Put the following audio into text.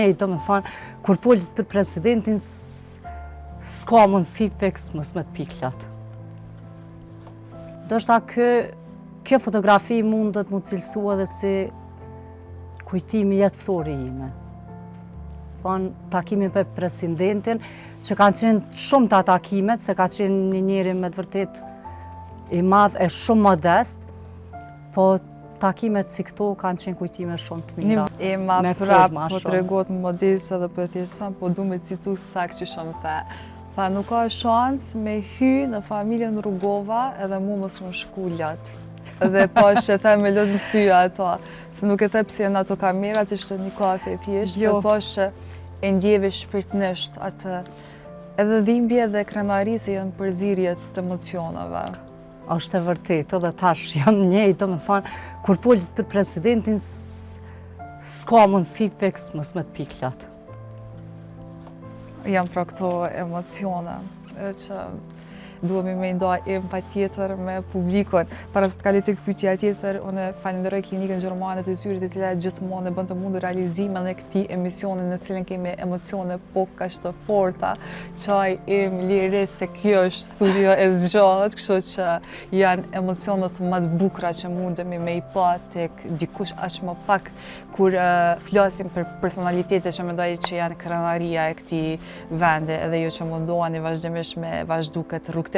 njëjtë, do me thonë, kur folët për presidentin, s'ka mundësi fiks mos me të piklat. Do shta kjo fotografi mundet mu cilësua dhe si kujtimi jetësori ime. Takimin për presidentin, që kanë qenë shumë të takimet, se ka qenë një njeri me të vërtet i madh e shumë modest, po takimet si këto kanë qenë kujtime shumë të mira. Ema prap po të regot modeste dhe për thjeshtësan, po du me citu sakt që shumë të. Tha nuk ka shans me hy në familjen Rugova edhe mu mos më shku ljatë. Dhe po që the me lëtë në syja ato, se nuk e the pse janë ato kamerat, ishte një kafe thjesht, po që e ndjeve shpirtnisht atë, edhe dhimbje dhe krenari se janë përzirje të emocionave. Është e vërtetë, edhe tash jam njëjtë, do me thonë, kur folët për presidentin, s'ka mundësi fiks mos me të piklat. Jam pra këto emocione, që duhemi me nda pa tjetër me publikon. Para se të kalit të këpytja tjetër, unë falenderoj klinikën Gjermane të Zyrit e cila gjithmonë bën të mundur realizimin e këtij emisioni në cilën kemi emocione po kaq të forta. Çaj im liris se kjo është studio e zgjatë, kështu që janë emocione më të bukura që mundemi me i pa tek dikush aq më pak kur flasim për personalitete që mendoj që janë krenaria e këtij vendi, edhe ju që mundoheni vazhdimisht me vazhdu këtë rrugë